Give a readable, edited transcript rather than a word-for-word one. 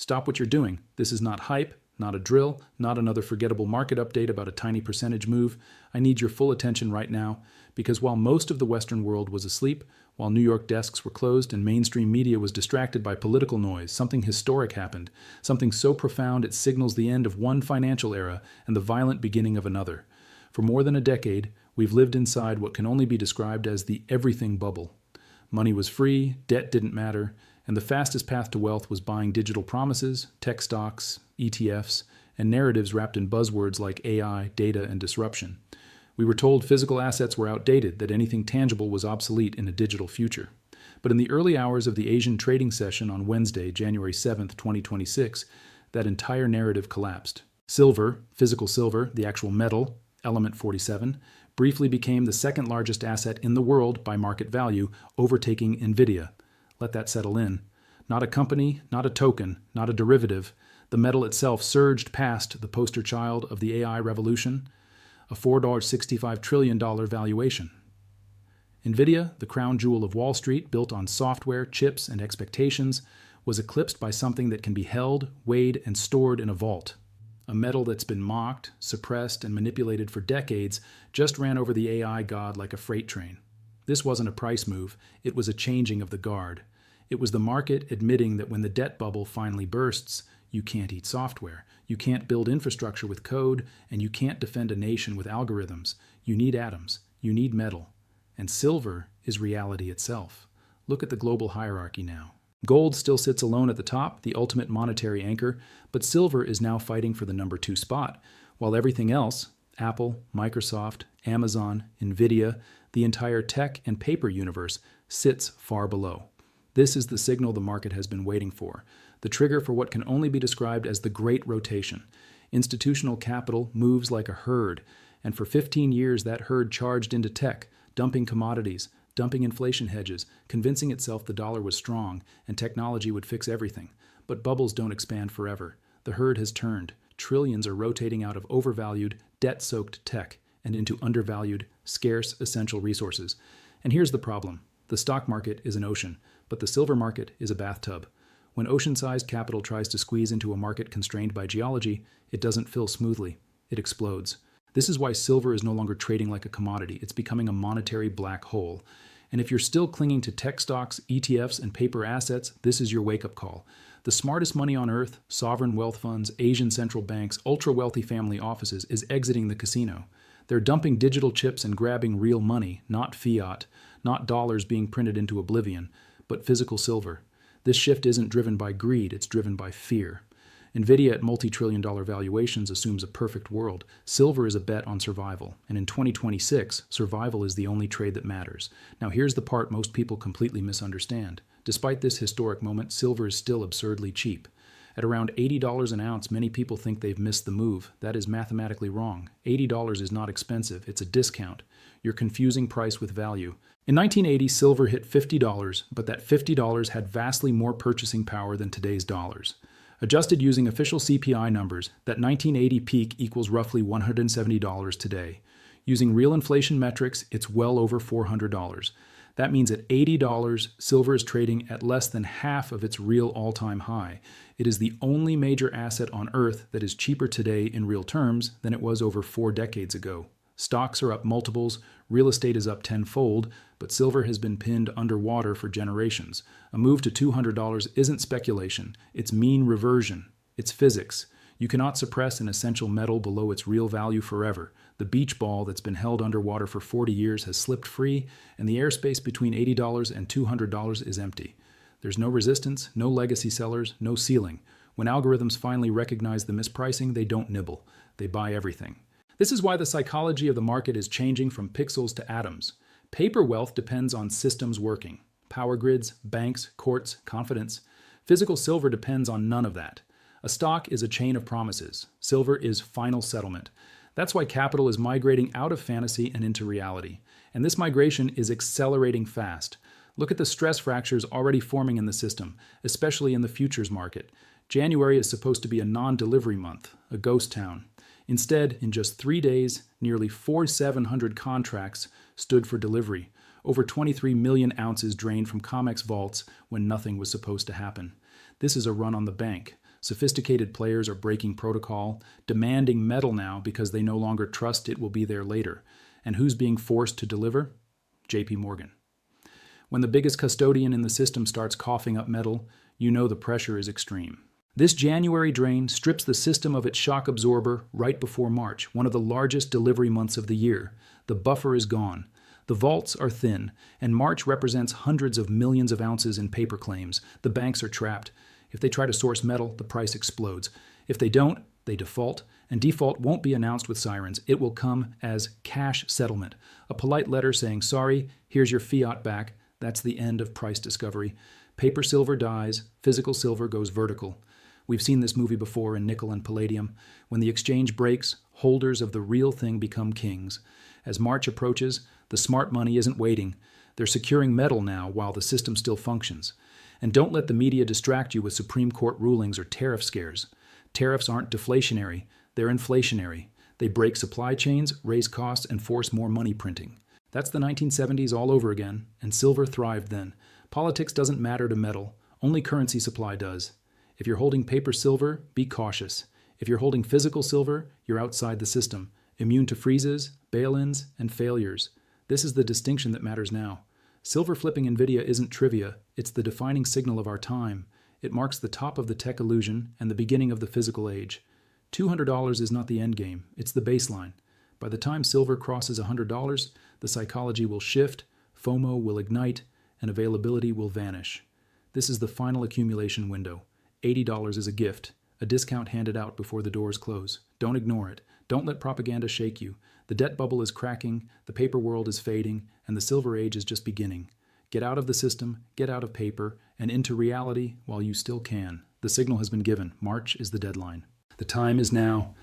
Stop what you're doing. This is not hype, not a drill, not another forgettable market update about a tiny percentage move. I need your full attention right now, because while most of the Western world was asleep, while New York desks were closed and mainstream media was distracted by political noise, something historic happened, something so profound it signals the end of one financial era and the violent beginning of another. For more than a decade, we've lived inside what can only be described as the everything bubble. Money was free, debt didn't matter, and the fastest path to wealth was buying digital promises, tech stocks, ETFs, and narratives wrapped in buzzwords like AI, data, and disruption. We were told physical assets were outdated, that anything tangible was obsolete in a digital future. But in the early hours of the Asian trading session on Wednesday, January 7th, 2026, that entire narrative collapsed. Silver, physical silver, the actual metal, element 47, briefly became the second largest asset in the world by market value, overtaking Nvidia. Let that settle in. Not a company, not a token, not a derivative. The metal itself surged past the poster child of the AI revolution, a $4.65 trillion valuation. Nvidia, the crown jewel of Wall Street, built on software, chips, and expectations, was eclipsed by something that can be held, weighed, and stored in a vault. A metal that's been mocked, suppressed, and manipulated for decades just ran over the AI god like a freight train. This wasn't a price move, it was a changing of the guard. It was the market admitting that when the debt bubble finally bursts, you can't eat software, you can't build infrastructure with code, and you can't defend a nation with algorithms. You need atoms, you need metal. And silver is reality itself. Look at the global hierarchy now. Gold still sits alone at the top, the ultimate monetary anchor, but silver is now fighting for the number 2 spot, while everything else, Apple, Microsoft, Amazon, Nvidia, the entire tech and paper universe, sits far below. This is the signal the market has been waiting for, the trigger for what can only be described as the Great Rotation. Institutional capital moves like a herd, and for 15 years that herd charged into tech, dumping commodities, dumping inflation hedges, convincing itself the dollar was strong and technology would fix everything. But bubbles don't expand forever. The herd has turned. Trillions are rotating out of overvalued, debt-soaked tech and into undervalued, scarce, essential resources. And here's the problem. The stock market is an ocean, but the silver market is a bathtub. When ocean-sized capital tries to squeeze into a market constrained by geology, it doesn't fill smoothly. It explodes. This is why silver is no longer trading like a commodity. It's becoming a monetary black hole. And if you're still clinging to tech stocks, ETFs, and paper assets, this is your wake-up call. The smartest money on earth, sovereign wealth funds, Asian central banks, ultra-wealthy family offices, is exiting the casino. They're dumping digital chips and grabbing real money, not fiat, not dollars being printed into oblivion, but physical silver. This shift isn't driven by greed, it's driven by fear. Nvidia at multi-trillion-dollar valuations assumes a perfect world. Silver is a bet on survival, and in 2026, survival is the only trade that matters. Now here's the part most people completely misunderstand. Despite this historic moment, silver is still absurdly cheap. At around $80 an ounce, many people think they've missed the move. That is mathematically wrong. $80 is not expensive, it's a discount. You're confusing price with value. In 1980, silver hit $50, but that $50 had vastly more purchasing power than today's dollars. Adjusted using official CPI numbers, that 1980 peak equals roughly $170 today. Using real inflation metrics, it's well over $400. That means at $80, silver is trading at less than half of its real all-time high. It is the only major asset on Earth that is cheaper today in real terms than it was over 4 decades ago. Stocks are up multiples, real estate is up tenfold, but silver has been pinned underwater for generations. A move to $200 isn't speculation, it's mean reversion. It's physics. You cannot suppress an essential metal below its real value forever. The beach ball that's been held underwater for 40 years has slipped free, and the airspace between $80 and $200 is empty. There's no resistance, no legacy sellers, no ceiling. When algorithms finally recognize the mispricing, they don't nibble. They buy everything. This is why the psychology of the market is changing from pixels to atoms. Paper wealth depends on systems working. Power grids, banks, courts, confidence. Physical silver depends on none of that. A stock is a chain of promises. Silver is final settlement. That's why capital is migrating out of fantasy and into reality. And this migration is accelerating fast. Look at the stress fractures already forming in the system, especially in the futures market. January is supposed to be a non-delivery month, a ghost town. Instead, in just 3 days, nearly 4,700 contracts stood for delivery. Over 23 million ounces drained from COMEX vaults when nothing was supposed to happen. This is a run on the bank. Sophisticated players are breaking protocol, demanding metal now because they no longer trust it will be there later. And who's being forced to deliver? JP Morgan. When the biggest custodian in the system starts coughing up metal, you know the pressure is extreme. This January drain strips the system of its shock absorber right before March, one of the largest delivery months of the year. The buffer is gone. The vaults are thin, and March represents hundreds of millions of ounces in paper claims. The banks are trapped. If they try to source metal, the price explodes. If they don't, they default, and default won't be announced with sirens. It will come as cash settlement, a polite letter saying, sorry, here's your fiat back. That's the end of price discovery. Paper silver dies, physical silver goes vertical. We've seen this movie before in nickel and palladium. When the exchange breaks, holders of the real thing become kings. As March approaches, the smart money isn't waiting. They're securing metal now while the system still functions. And don't let the media distract you with Supreme Court rulings or tariff scares. Tariffs aren't deflationary, they're inflationary. They break supply chains, raise costs, and force more money printing. That's the 1970s all over again, and silver thrived then. Politics doesn't matter to metal, only currency supply does. If you're holding paper silver, be cautious. If you're holding physical silver, you're outside the system, immune to freezes, bail-ins, and failures. This is the distinction that matters now. Silver flipping Nvidia isn't trivia, it's the defining signal of our time. It marks the top of the tech illusion and the beginning of the physical age. $200 is not the end game, it's the baseline. By the time silver crosses $100, the psychology will shift, FOMO will ignite, and availability will vanish. This is the final accumulation window. $80 is a gift, a discount handed out before the doors close. Don't ignore it. Don't let propaganda shake you. The debt bubble is cracking, the paper world is fading, and the silver age is just beginning. Get out of the system, get out of paper, and into reality while you still can. The signal has been given. March is the deadline. The time is now.